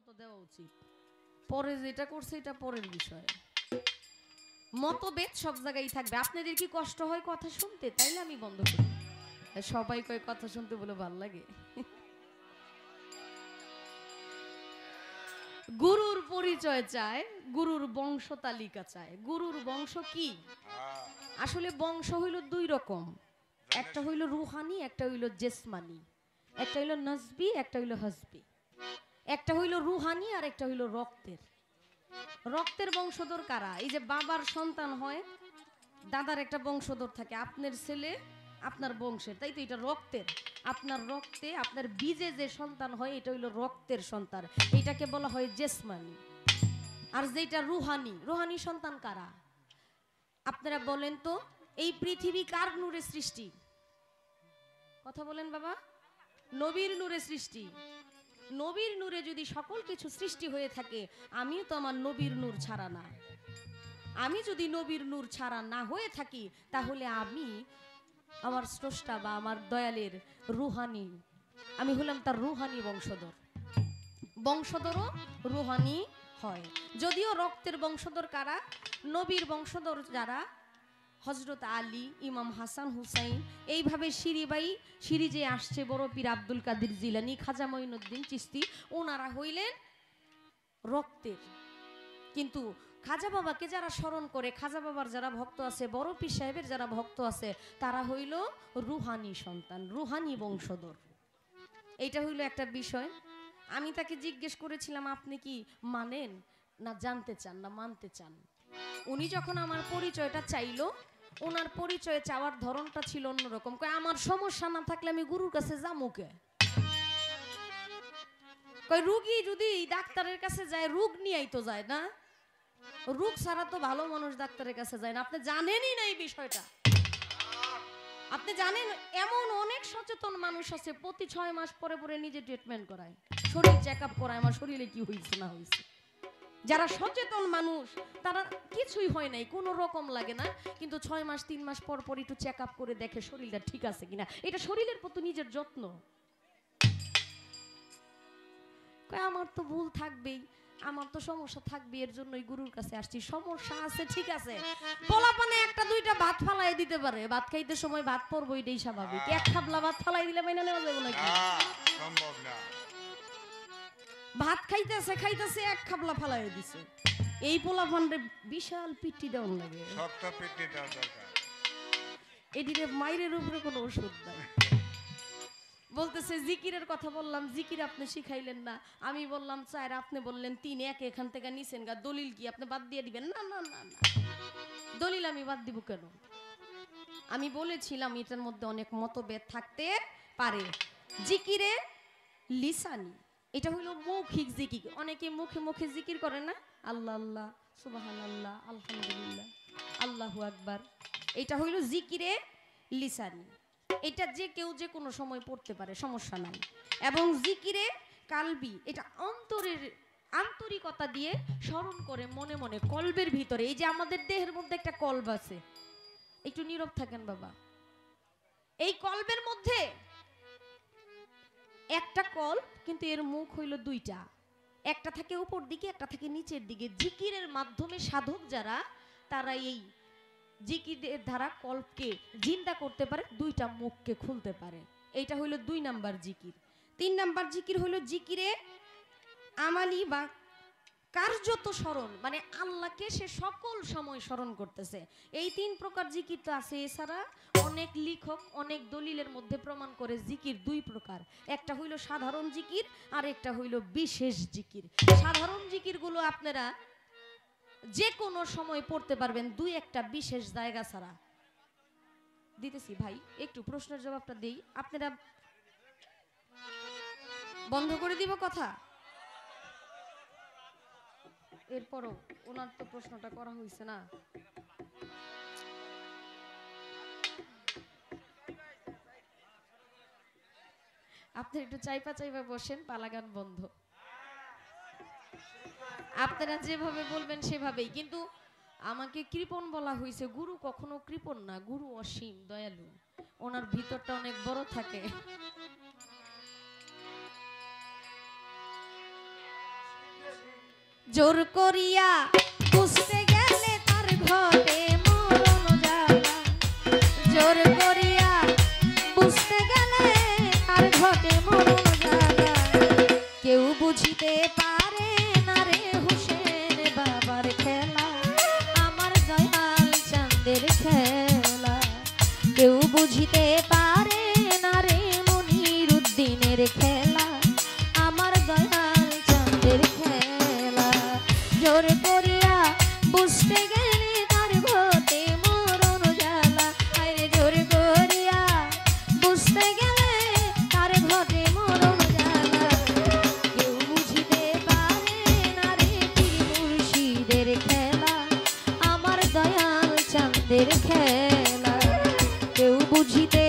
তো দেওয়া উচিত। পরে যেটা করছে এটা পরের বিষয়। মতভেদ সব জায়গায় থাকবে। আপনাদের কি কষ্ট হয় কথা শুনতে? তাইলে আমি বন্ধ করি। সবাই কয় কথা শুনতে বলে ভালো লাগে। গুরুর পরিচয় চায়, গুরুর বংশ তালিকা চায়। গুরুর বংশ কি? আসলে বংশ হইল দুই রকম, একটা হইল রুহানি, একটা হইল জেসমানি। একটা হইল নসবি, একটা হইল হসবি। একটা হইল রুহানি আর একটা হইল রক্তের। রক্তের বংশধর কারা? এই যে বাবার সন্তান হয়, দাদার একটা বংশধর থাকে, আপনার ছেলে আপনার বংশের, তাই তো? এটা রক্তের। আপনার রক্তে আপনার বীজে যে সন্তান হয় এটা হইল রক্তের সন্তান, এটাকে বলা হয় জেসমানি। আর যেটা রুহানি, রুহানি সন্তান কারা? আপনারা বলেন তো, এই পৃথিবী কার নূরে সৃষ্টি? কথা বলেন বাবা। নবীর নূরে সৃষ্টি। নবীর নূরে যদি সকল কিছু সৃষ্টি হয়ে থাকে, আমিও তো আমার নবীর নূর ছাড়া না। আমি যদি নবীর নূর ছাড়া না হয়ে থাকি, তাহলে আমি আমার স্রষ্টা বা আমার দয়ালের রুহানি, আমি হলাম তার রুহানি বংশধর। বংশধরও রুহানি হয়। যদিও রক্তের বংশধর কারা? নবীর বংশধর যারা, হজরত আলী, ইমাম হাসান হুসাইন, এইভাবে সিরিজে আসছে বড় পীর আব্দুল কাদের জিলানী, খাজা মঈনুদ্দিন চিশতি, ওনারা হইলেন রক্তের। কিন্তু খাজা বাবাকে যারা স্মরণ করে, খাজা বাবার যারা ভক্ত আছে, বড় পীর সাহেবের যারা ভক্ত আছে, তারা হইল রুহানি সন্তান, রুহানি বংশধর। এইটা হইল একটা বিষয়। আমি তাকে জিজ্ঞেস করেছিলাম, আপনি কি মানেন না জানতে চান না মানতে চান? উনি যখন আমার পরিচয়টা চাইলো, ওনার পরিচয় চাওয়ার ধরনটা ছিল অন্যরকম। কয় আমার সমস্যা না থাকলে আমি গুরুর কাছে যামুকে? কয় রুগী যদি ডাক্তারের কাছে যায়, রোগ নিয়েই তো যায় না, রোগ ছাড়া তো ভালো মানুষ ডাক্তারের কাছে যায় না। আপনি জানেনই না এই বিষয়টা। আপনি জানেন এমন অনেক সচেতন মানুষ আছে, প্রতি 6 মাস পরে পরে নিজে ট্রিটমেন্ট করায়, শরীর চেক আপ করায়, আমার শরীরে কি হয়েছে না হয়েছে। যারা সচেতন মানুষ তারা কিছুই হয় নাই, কোনো রকম লাগে না, কিন্তু 6 মাস 3 মাস পর পর একটু চেক আপ করে দেখে শরীরটা ঠিক আছে কিনা। এটা শরীরের প্রতি নিজের যত্ন। আমার তো ভুল থাকবেই, আমার তো সমস্যা থাকবে, এর জন্যই গুরুর কাছে আসছি। সমস্যা আছে ঠিক আছে, পোলাপানে একটা দুইটা ভাত ফালাই দিতে পারে, ভাত খাইতে সময় ভাত পড়বো, এটাই স্বাভাবিক। এক খাবলা ভাত ফালাই দিলে মাইনা নেওয়া যাবে নাকি? সম্ভব না। ভাত খাইতেছে খাইতেছে এক খাবলা ফালাই দিছে, এই পোলাপানরে বিশাল পিটি দেওয়ার লাগে, শক্ত পিটি দেওয়া দরকার। এদিকে মাইরের উপরে কোনো ওষুধ নাই। বলতেছে জিকিরের কথা বললাম, জিকির আপনি শিখাইলেন না। আমি বললাম 4, আপনি বললেন 3, এক এখান থেকে নিছেন গা, দলিল কি আপনি বাদ দিয়ে দিবেন? না না না না, দলিল আমি বাদ দিব কেন? আমি বলেছিলাম এটার মধ্যে অনেক মতভেদ থাকতে পারে। জিকিরে লিসানি, এটা হলো মৌখিক জিকির। অনেকে মুখে মুখে জিকির করে না, আল্লাহ আল্লাহ, সুবহানাল্লাহ, আলহামদুলিল্লাহ, আল্লাহু আকবার, এটা হইল জিকিরে লিসানি। এটা যে কেউ যে কোনো সময় পড়তে পারে, সমস্যা নাই। এবং জিকিরে কালবি, এটা অন্তরের আন্তরিকতা দিয়ে স্মরণ করে মনে মনে, কলবের ভিতরে। এই যে আমাদের দেহের মধ্যে একটা কলব আছে, একটু নীরব থাকেন বাবা। এই কলবের মধ্যে একটা কল, কিন্তু এর মুখ হইল দুইটা, একটা থাকে উপর দিকে, একটা থাকে নিচের দিকে। জিকিরের মাধ্যমে সাধক যারা, তারা এই জিকিরের দ্বারা কল্পকে জিন্দা করতে পারে, দুইটা মুখকে খুলতে পারে। এইটা হইল 2 নাম্বার জিকির। 3 নাম্বার জিকির হইল জিকিরে আমালি বা কার্যত স্মরণ, মানে আল্লাহকে সে সকল সময় স্মরণ করতেছে। এই 3 প্রকার জিকির তো আছে। এছাড়া অনেক লেখক অনেক দলিলের মধ্যে প্রমাণ করে জিকির 2 প্রকার। একটা হইল সাধারণ জিকির, আর একটা হইল বিশেষ জিকির। সাধারণ জিকিরগুলো আপনারা যে কোনো সময় পড়তে পারবেন, 2-1টা বিশেষ জায়গা ছাড়া। দিতেছি ভাই, একটু প্রশ্নের জবাবটা দেই, আপনারা বন্ধ করে দিব কথা। এরপরও ওনার তো প্রশ্নটা করা হয়েছে না। আপনি একটু চাইপা চাইপা বসেন, পালাগান বন্ধ। আপনারা যেভাবে বলবেন সেভাবেই। কিন্তু আমাকে কৃপণ বলা হয়েছে, গুরু কখনো কৃপণ না, গুরু অসীম দয়ালু, ওনার ভিতরটা অনেক বড় থাকে। জোর করিয়া বুঝতে গেলে তার ঘটে মরণ জ্বালা। জোর করিয়া বুঝতে গেলে তার ঘটে মরণ জ্বালা। কেউ বুঝিতে পারে না রে হোসেন বাবার খেলা, আমার দয়াল চাঁদের খেলা। কেউ বুঝিতে পারে না রে মনির উদ্দিনের খেলা, আমার দয়াল চাঁদের খেলা। জোর করিয়া বুঝতে গেলে তার ঘটে মরণ জ্বালা। আরে জোর করিয়া বুঝতে গেলে তার ঘটে মরণ জ্বালা। কেউ বুঝিতে পারে না রে পীর মুর্শিদের খেলা, আমার দয়াল চাঁদের খেলা। কেউ বুঝিতে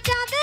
চাঁদে